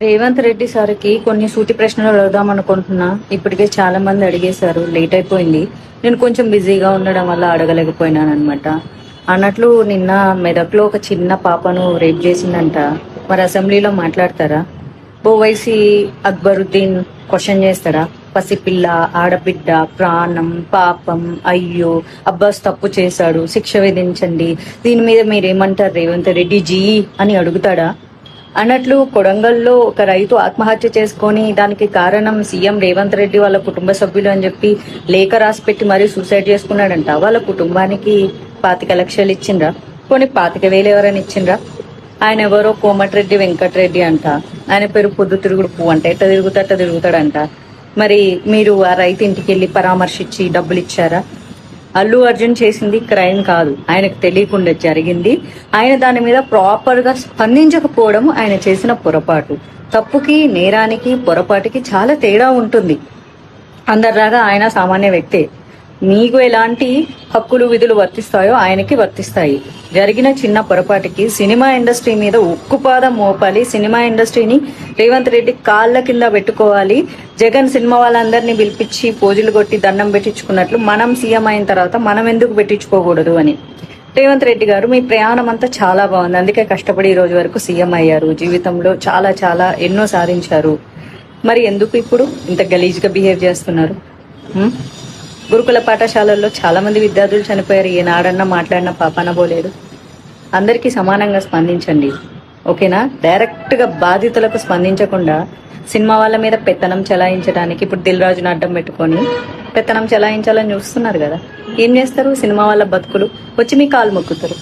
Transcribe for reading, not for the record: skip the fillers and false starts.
రేవంత్ రెడ్డి సార్కి కొన్ని సూటి ప్రశ్నలు అడుగుదాం అనుకుంటున్నా. ఇప్పటికే చాలా మంది అడిగేశారు, లేట్ అయిపోయింది. నేను కొంచెం బిజీగా ఉండడం వల్ల అడగలేకపోయినాను అనమాట. అన్నట్లు నిన్న మెదక్లో ఒక చిన్న పాపను రేప్ చేసిందంట. మరి అసెంబ్లీలో మాట్లాడతారా? ఓవైసీ అక్బరుద్దీన్ క్వశ్చన్ చేస్తాడా? పసిపిల్ల, ఆడబిడ్డ, ప్రాణం, పాపం, అయ్యో అబ్బాస్ తప్పు చేశాడు, శిక్ష విధించండి, దీని మీద మీరేమంటారు రేవంత్ రెడ్డి జీ అని అడుగుతాడా? అన్నట్లు కొడంగల్లో ఒక రైతు ఆత్మహత్య చేసుకొని దానికి కారణం సీఎం రేవంత్ రెడ్డి వాళ్ళ కుటుంబ సభ్యులు అని చెప్పి లేఖ రాసి పెట్టి మరీ సూసైడ్ చేసుకున్నాడంట. వాళ్ళ కుటుంబానికి 25 లక్షలు ఇచ్చిండ్రా? కొన్ని 25,000 ఎవరైనా ఇచ్చిండ్రా? ఆయన ఎవరో కోమటిరెడ్డి వెంకటరెడ్డి అంట. ఆయన పేరు పొద్దు తిరుగుడు పువ్వు అంట. ఎట్ట తిరుగుతాడంట. మరి మీరు ఆ రైతు ఇంటికి వెళ్ళి పరామర్శించి డబ్బులు ఇచ్చారా? అల్లు అర్జున్ చేసింది క్రైమ్ కాదు, ఆయనకు తెలియకుండా జరిగింది. ఆయన దాని మీద ప్రాపర్ గా స్పందించకపోవడం ఆయన చేసిన పొరపాటు. తప్పుకి, నేరానికి, పొరపాటుకి చాలా తేడా ఉంటుంది. అందరిలాగా ఆయన సామాన్య వ్యక్తే. మీకు ఎలాంటి హక్కులు విధులు వర్తిస్తాయో ఆయనకి వర్తిస్తాయి. జరిగిన చిన్న పొరపాటుకి సినిమా ఇండస్ట్రీ మీద ఉక్కుపాదం మోపాలి. సినిమా ఇండస్ట్రీని రేవంత్ రెడ్డి కాళ్ళ కింద పెట్టుకోవాలి. జగన్ సినిమా వాళ్ళందరినీ పిలిపించి పోజులు కొట్టి దండం పెట్టించుకున్నట్లు మనం సీఎం అయిన తర్వాత మనం ఎందుకు పెట్టించుకోకూడదు అని. రేవంత్ రెడ్డి గారు, మీ ప్రయాణం అంతా చాలా బాగుంది. అందుకే కష్టపడి ఈ రోజు వరకు సీఎం అయ్యారు. జీవితంలో చాలా చాలా ఎన్నో సాధించారు. మరి ఎందుకు ఇప్పుడు ఇంత గలీజ్గా బిహేవ్ చేస్తున్నారు? గురుకుల పాఠశాలల్లో చాలా మంది విద్యార్థులు చనిపోయారు. ఏనాడన్నా మాట్లాడినా పాపాన పోలేదు. అందరికీ సమానంగా స్పందించండి, ఓకేనా? డైరెక్ట్ గా బాధితులకు స్పందించకుండా సినిమా వాళ్ళ మీద పెత్తనం చెలాయించడానికి ఇప్పుడు దిల్ రాజును అడ్డం పెట్టుకొని పెత్తనం చెలాయించాలని చూస్తున్నారు కదా. ఏం చేస్తారు? సినిమా వాళ్ళ బతుకులు వచ్చి మీ కాలు మొక్కుతారు.